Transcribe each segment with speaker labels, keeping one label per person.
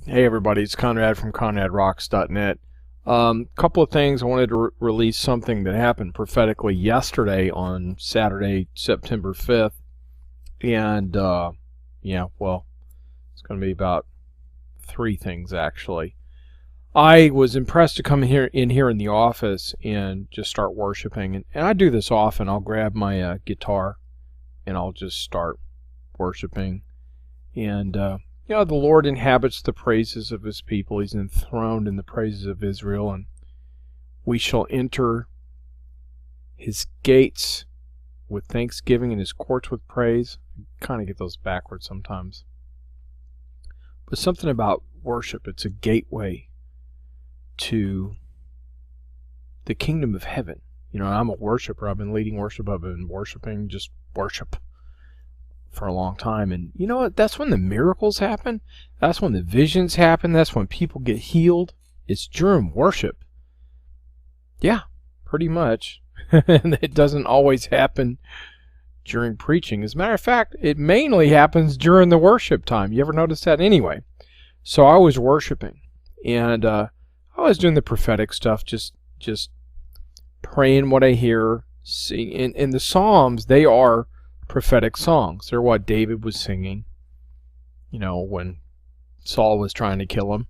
Speaker 1: Hey everybody, it's Conrad from ConradRocks.net. Couple of things. I wanted to release something that happened prophetically yesterday on Saturday, September 5th. And, it's going to be about three things actually. I was impressed to come here in the office and just start worshiping. And I do this often. I'll grab my guitar and I'll just start worshiping. And, the Lord inhabits the praises of his people. He's enthroned in the praises of Israel, and we shall enter his gates with thanksgiving and his courts with praise. I kind of get those backwards sometimes. But something about worship, it's a gateway to the kingdom of heaven. I'm a worshiper. I've been leading worship. I've been worshiping just worship for a long time. And you know what? That's when the miracles happen. That's when the visions happen. That's when people get healed. It's during worship. Yeah, pretty much. And it doesn't always happen during preaching. As a matter of fact, it mainly happens during the worship time. You ever notice that? Anyway, so I was worshiping. And I was doing the prophetic stuff, just praying what I hear. See, in the Psalms, they are prophetic songs. They're what David was singing, when Saul was trying to kill him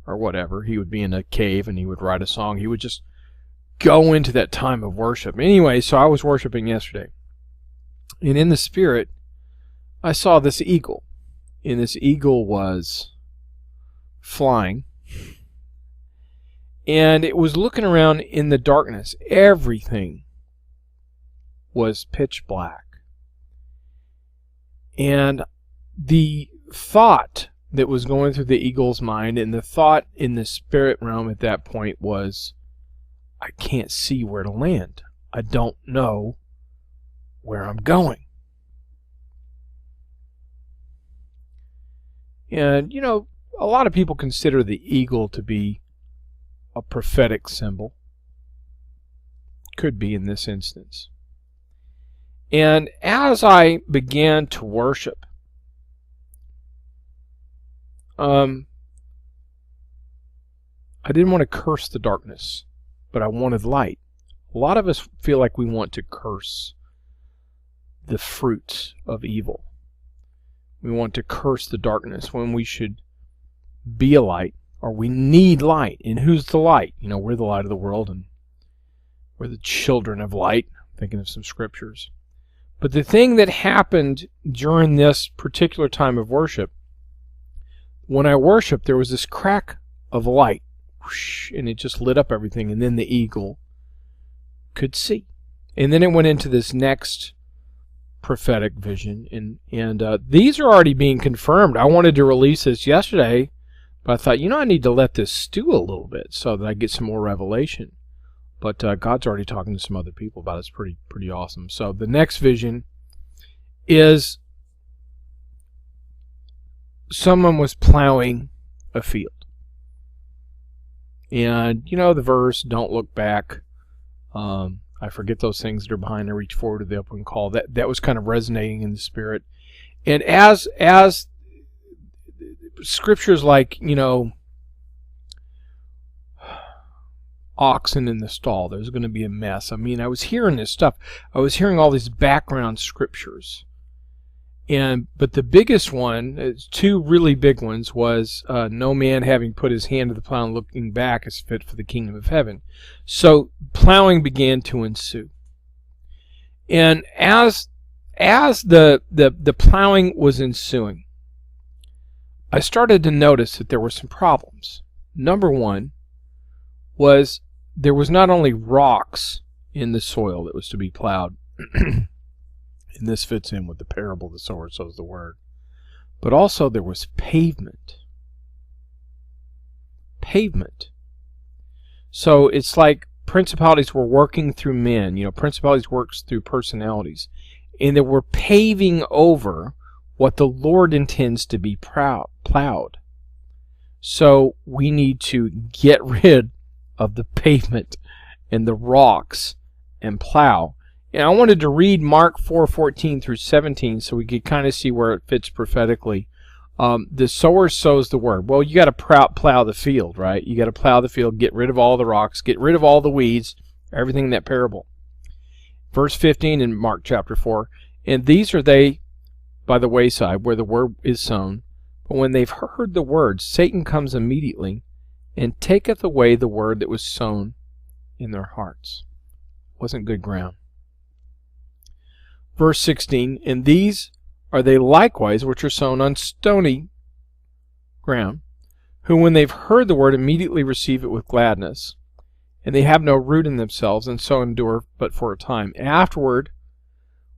Speaker 1: or whatever. He would be in a cave and he would write a song. He would just go into that time of worship. Anyway, so I was worshiping yesterday. And in the spirit, I saw this eagle. And this eagle was flying. And it was looking around in the darkness. Everything was pitch black. And the thought that was going through the eagle's mind, and the thought in the spirit realm at that point was, I can't see where to land. I don't know where I'm going. And, a lot of people consider the eagle to be a prophetic symbol. Could be in this instance. And as I began to worship, I didn't want to curse the darkness, but I wanted light. A lot of us feel like we want to curse the fruits of evil. We want to curse the darkness when we should be a light, or we need light. And who's the light? We're the light of the world, and we're the children of light. I'm thinking of some scriptures. But the thing that happened during this particular time of worship, when I worshiped, there was this crack of light, whoosh, and it just lit up everything, and then the eagle could see. And then it went into this next prophetic vision, and these are already being confirmed. I wanted to release this yesterday, but I thought, I need to let this stew a little bit so that I get some more revelation. But God's already talking to some other people about it. It's pretty awesome. So the next vision is someone was plowing a field. And the verse, don't look back. I forget those things that are behind. I reach forward to the open call. That was kind of resonating in the spirit. And as scriptures like, oxen in the stall, there's going to be a mess. I was hearing this stuff. I was hearing all these background scriptures. But the biggest one, two really big ones, was no man having put his hand to the plow and looking back is fit for the kingdom of heaven. So plowing began to ensue. And as the plowing was ensuing, I started to notice that there were some problems. Number one was there was not only rocks in the soil that was to be plowed, and this fits in with the parable of the sower sows the word, but also there was pavement. Pavement. So it's like principalities were working through men. Principalities works through personalities. And they were paving over what the Lord intends to be plowed. So we need to get rid of the pavement and the rocks and plow. And I wanted to read Mark 4:14 through 17 so we could kind of see where it fits prophetically. The sower sows the word. Well, you got to plow the field, right? You got to plow the field, get rid of all the rocks, get rid of all the weeds, everything in that parable. Verse 15 in Mark chapter 4, and these are they by the wayside where the word is sown. But when they've heard the word, Satan comes immediately and taketh away the word that was sown in their hearts. Wasn't good ground. Verse 16, and these are they likewise which are sown on stony ground, who when they've heard the word immediately receive it with gladness, and they have no root in themselves, and so endure but for a time. Afterward,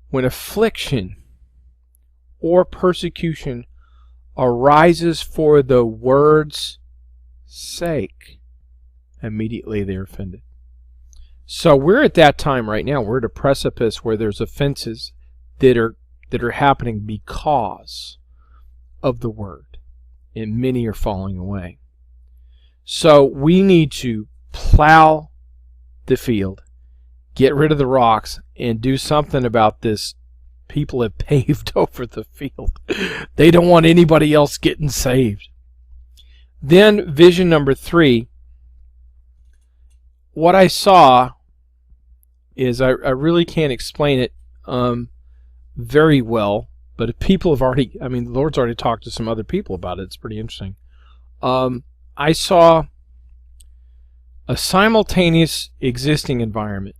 Speaker 1: when affliction or persecution arises for the word's sake, immediately they are offended. So we're at that time right now. We're at a precipice where there's offenses that are happening because of the word, and many are falling away. So we need to plow the field, get rid of the rocks, and do something about this. People have paved over the field. They don't want anybody else getting saved. Then vision number 3, what I saw is, I really can't explain it very well, but if people have already, the Lord's already talked to some other people about it. It's pretty interesting. I saw a simultaneous existing environment.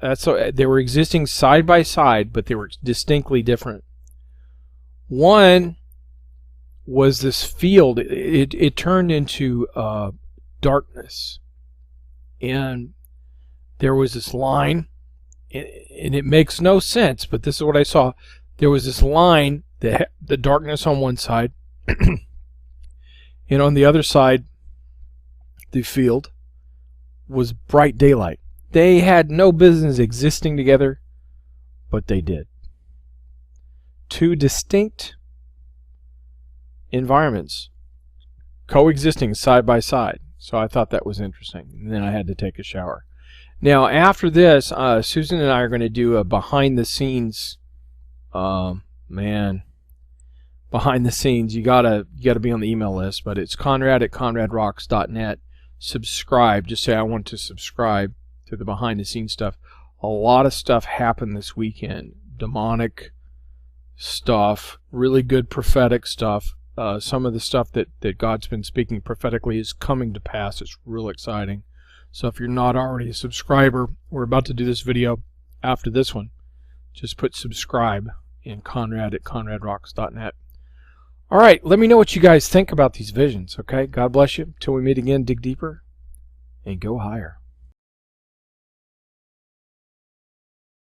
Speaker 1: They were existing side by side, but they were distinctly different. One was this field. It turned into darkness, and there was this line, and it makes no sense, but this is what I saw. There was this line, the darkness on one side, and on the other side, the field was bright daylight. They had no business existing together, but they did. Two distinct environments coexisting side by side. So I thought that was interesting. And then I had to take a shower. Now, after this, Susan and I are going to do a behind the scenes. Behind the scenes. You gotta be on the email list, but it's Conrad@ConradRocks.net. Subscribe. Just say I want to subscribe to the behind the scenes stuff. A lot of stuff happened this weekend. Demonic stuff, really good prophetic stuff. Some of the stuff that God's been speaking prophetically is coming to pass. It's real exciting. So if you're not already a subscriber, we're about to do this video after this one. Just put subscribe in Conrad@ConradRocks.net. All right, let me know what you guys think about these visions, okay? God bless you. Till we meet again, dig deeper and go higher.